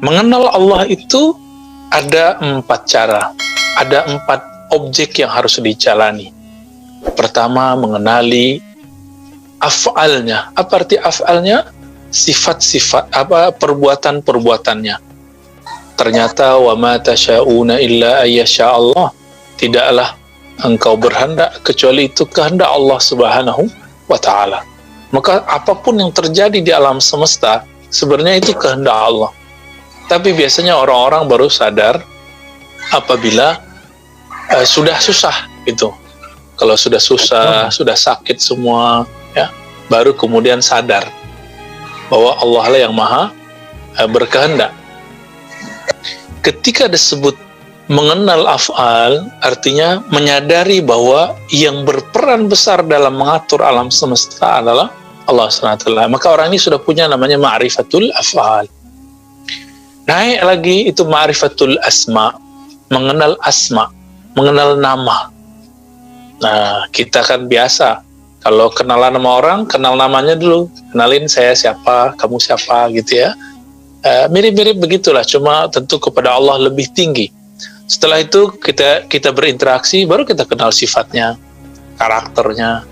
mengenal Allah itu ada 4 cara, ada 4 objek yang harus dijalani. Pertama, mengenali af'alnya. Apa arti af'alnya? Sifat-sifat, perbuatan-perbuatannya. Ternyata wa ma tasyauna illa ayyasha Allah. Tidaklah engkau berhendak kecuali itu kehendak Allah Subhanahu wa taala. Maka apapun yang terjadi di alam semesta sebenarnya itu kehendak Allah. Tapi biasanya orang-orang baru sadar apabila sudah susah itu. Kalau sudah susah, sudah sakit semua, ya, baru kemudian sadar bahwa Allah lah yang maha berkehendak. Ketika disebut mengenal af'al, artinya menyadari bahwa yang berperan besar dalam mengatur alam semesta adalah Allah SWT. Maka orang ini sudah punya namanya ma'rifatul af'al. Naik lagi itu ma'rifatul asma, mengenal asma, mengenal nama. Nah, kita kan biasa kalau kenalan sama orang, kenal namanya dulu, kenalin saya siapa, kamu siapa, gitu ya. Mirip-mirip begitulah, cuma tentu kepada Allah lebih tinggi. Setelah itu kita berinteraksi, baru kita kenal sifatnya, karakternya,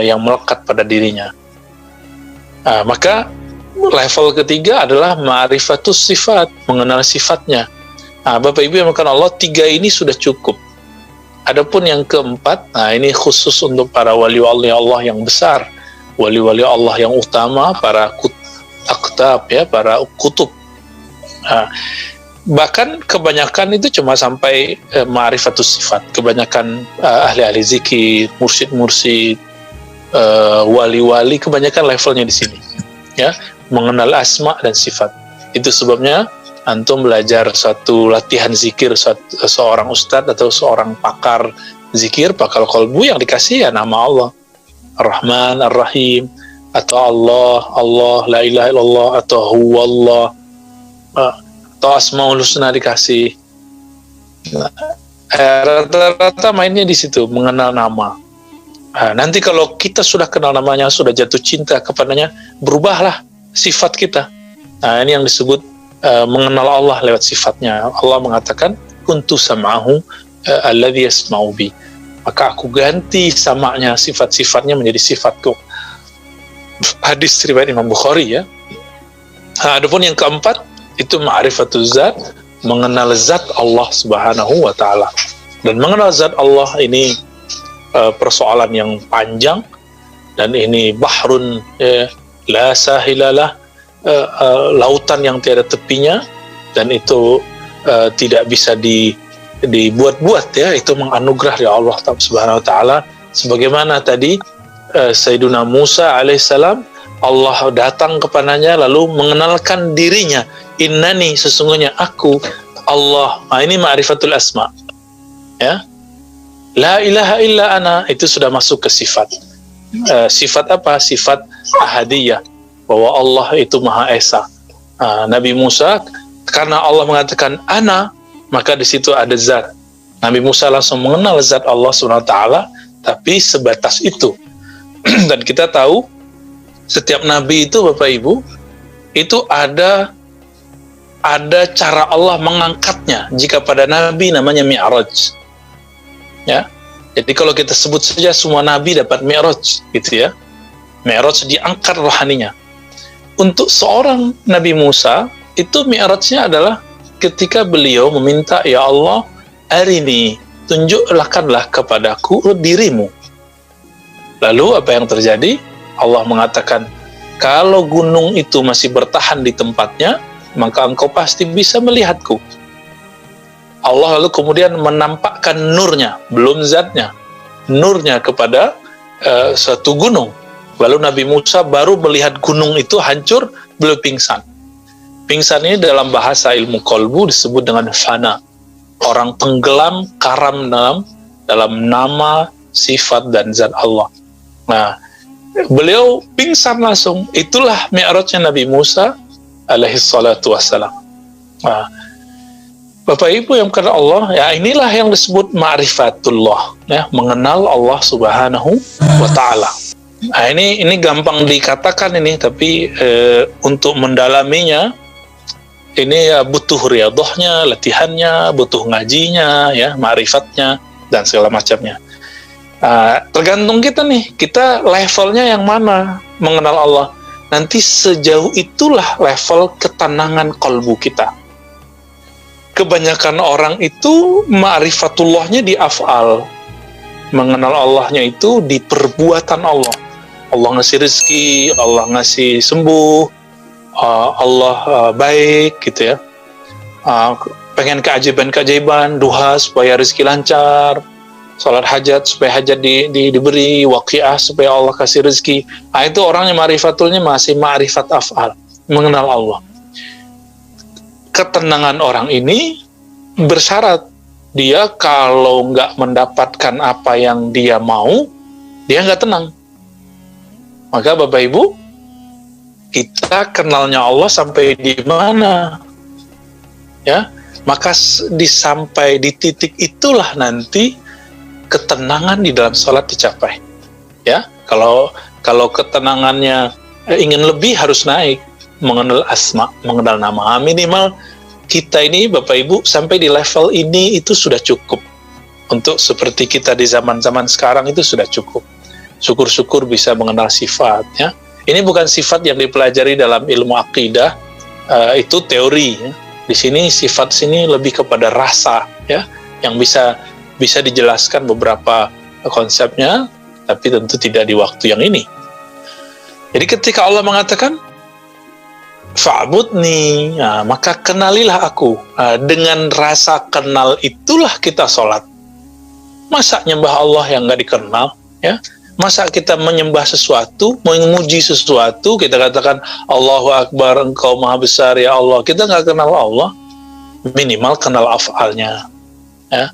yang melekat pada dirinya. Maka level ketiga adalah ma'rifatus sifat, mengenal sifatnya. Bapak Ibu yang mengenal Allah, 3 ini sudah cukup. Adapun yang keempat, ini khusus untuk para wali-wali Allah yang besar, wali-wali Allah yang utama, para aktab, ya, para kutub. Bahkan kebanyakan itu cuma sampai ma'rifatus sifat. Kebanyakan ahli-ahli zikir, mursyid-mursyid, wali-wali, kebanyakan levelnya di sini, ya, mengenal asma dan sifat. Itu sebabnya antum belajar suatu latihan zikir seorang ustadz atau seorang pakar zikir, pakar qalbu, yang dikasih ya nama Allah, Ar-Rahman, Ar-Rahim, atau Allah, la ilaha illallah, atau Huwallah, atau Asmaul Husna dikasih. Rata-rata mainnya di situ, mengenal nama. Nanti kalau kita sudah kenal namanya, sudah jatuh cinta kepadanya, berubahlah sifat kita. Ini yang disebut mengenal Allah lewat sifatnya. Allah mengatakan, kuntu sam'ahu alladhi yasma'u bi. Maka aku ganti sama'nya, sifat-sifatnya menjadi sifatku. Hadis riwayat Imam Bukhari, ya. Adapun yang keempat itu ma'rifatuz zat, mengenal zat Allah Subhanahu wa taala. Dan mengenal zat Allah ini persoalan yang panjang, dan ini bahrun la sahilalah, lautan yang tiada tepinya, dan itu tidak bisa dibuat-buat, ya. Itu menganugerah dari Allah Subhanahu wa taala. Sebagaimana tadi Sayyiduna Musa alaihissalam, Allah datang kepadanya lalu mengenalkan dirinya, innani, sesungguhnya aku Allah. Ini ma'rifatul asma, ya. La ilaha illa ana, itu sudah masuk ke sifat. Sifat apa? Sifat ahadiyah, bahwa Allah itu Maha Esa. Nabi Musa, karena Allah mengatakan ana, maka di situ ada zat. Nabi Musa langsung mengenal zat Allah SWT, tapi sebatas itu. Dan kita tahu setiap nabi itu, Bapak Ibu, itu ada cara Allah mengangkatnya. Jika pada nabi namanya Mi'raj, ya. Jadi kalau kita sebut saja semua nabi dapat Mi'raj, gitu ya. Mi'raj diangkat rohaninya. Untuk seorang Nabi Musa, itu Mi'rajnya adalah ketika beliau meminta, ya Allah, arini, tunjukkanlah kepadaku dirimu. Lalu apa yang terjadi? Allah mengatakan, kalau gunung itu masih bertahan di tempatnya, maka engkau pasti bisa melihatku. Allah lalu kemudian menampakkan nurnya, belum zatnya, nurnya kepada suatu gunung. Lalu Nabi Musa baru melihat gunung itu hancur, beliau pingsan. Pingsan ini dalam bahasa ilmu qalbu disebut dengan fana. Orang tenggelam, karam dalam nama, sifat, dan zat Allah. Nah, beliau pingsan langsung. Itulah Mi'rajnya Nabi Musa alaihi salatu wassalam. Nah, Bapak Ibu yang karena Allah, ya, inilah yang disebut ma'rifatullah, ya, mengenal Allah Subhanahu wa ta'ala. Nah, ini gampang dikatakan ini, tapi untuk mendalaminya ini ya butuh riyadhahnya, latihannya, butuh ngajinya, ya, ma'rifatnya, dan segala macamnya. Tergantung kita nih, kita levelnya yang mana mengenal Allah. Nanti sejauh itulah level ketenangan kalbu kita. Kebanyakan orang itu ma'rifatullahnya di af'al, mengenal Allahnya itu di perbuatan Allah. Allah ngasih rezeki, Allah ngasih sembuh, Allah baik gitu ya. Pengen keajaiban-keajaiban, duha supaya rezeki lancar, salat hajat supaya hajat diberi, waqiah supaya Allah kasih rezeki. Itu orangnya ma'rifatulnya masih ma'rifat af'al, mengenal Allah. Ketenangan orang ini bersyarat dia kalau nggak mendapatkan apa yang dia mau, dia nggak tenang. Maka Bapak Ibu, kita kenalnya Allah sampai di mana? Ya, maka sampai di titik itulah nanti ketenangan di dalam sholat dicapai. Ya, kalau ketenangannya ingin lebih harus naik, mengenal asma, mengenal nama. Minimal kita ini Bapak Ibu sampai di level ini itu sudah cukup. Untuk seperti kita di zaman-zaman sekarang itu sudah cukup. Syukur-syukur bisa mengenal sifat, ya. Ini bukan sifat yang dipelajari dalam ilmu akidah, itu teori. Ya. Di sini sifat sini lebih kepada rasa, ya, yang bisa dijelaskan beberapa konsepnya, tapi tentu tidak di waktu yang ini. Jadi ketika Allah mengatakan fa'budni, maka kenalilah aku. Dengan rasa kenal itulah kita sholat. Masa nyembah Allah yang nggak dikenal, ya? Masa kita menyembah sesuatu, memuji sesuatu, kita katakan Allahu Akbar, Engkau Maha Besar ya Allah. Kita nggak kenal Allah, minimal kenal af'alnya. Ya.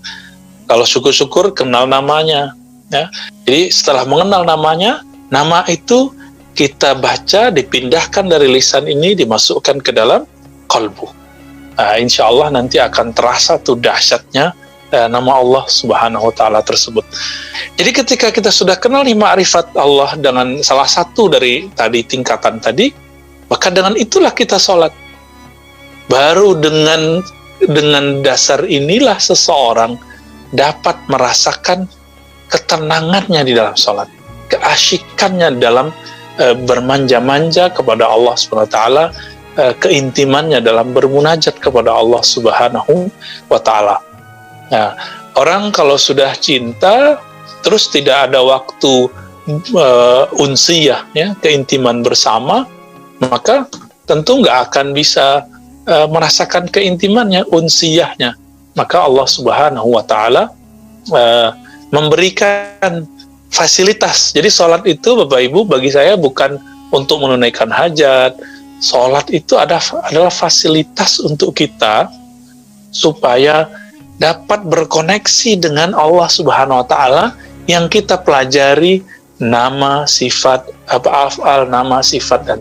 Kalau syukur-syukur kenal namanya. Ya. Jadi setelah mengenal namanya, nama itu kita baca, dipindahkan dari lisan ini, dimasukkan ke dalam kalbu. Insya Allah nanti akan terasa tuh dahsyatnya nama Allah Subhanahu wa Ta'ala tersebut. Jadi ketika kita sudah kenal nih ma'rifat Allah dengan salah satu dari tadi tingkatan tadi, maka dengan itulah kita sholat. Baru dengan dasar inilah seseorang dapat merasakan ketenangannya di dalam sholat, keasyikannya dalam bermanja-manja kepada Allah Subhanahu wa Ta'ala, keintimannya dalam bermunajat kepada Allah Subhanahu wa Ta'ala. Nah, orang kalau sudah cinta terus tidak ada waktu unsiyah, ya, keintiman bersama, maka tentu nggak akan bisa merasakan keintimannya, unsiyahnya. Maka Allah Subhanahu wa Ta'ala memberikan fasilitas. Jadi sholat itu Bapak Ibu bagi saya bukan untuk menunaikan hajat. Sholat itu adalah fasilitas untuk kita supaya dapat berkoneksi dengan Allah Subhanahu wa Ta'ala yang kita pelajari nama, sifat, af'al, nama, sifat, dan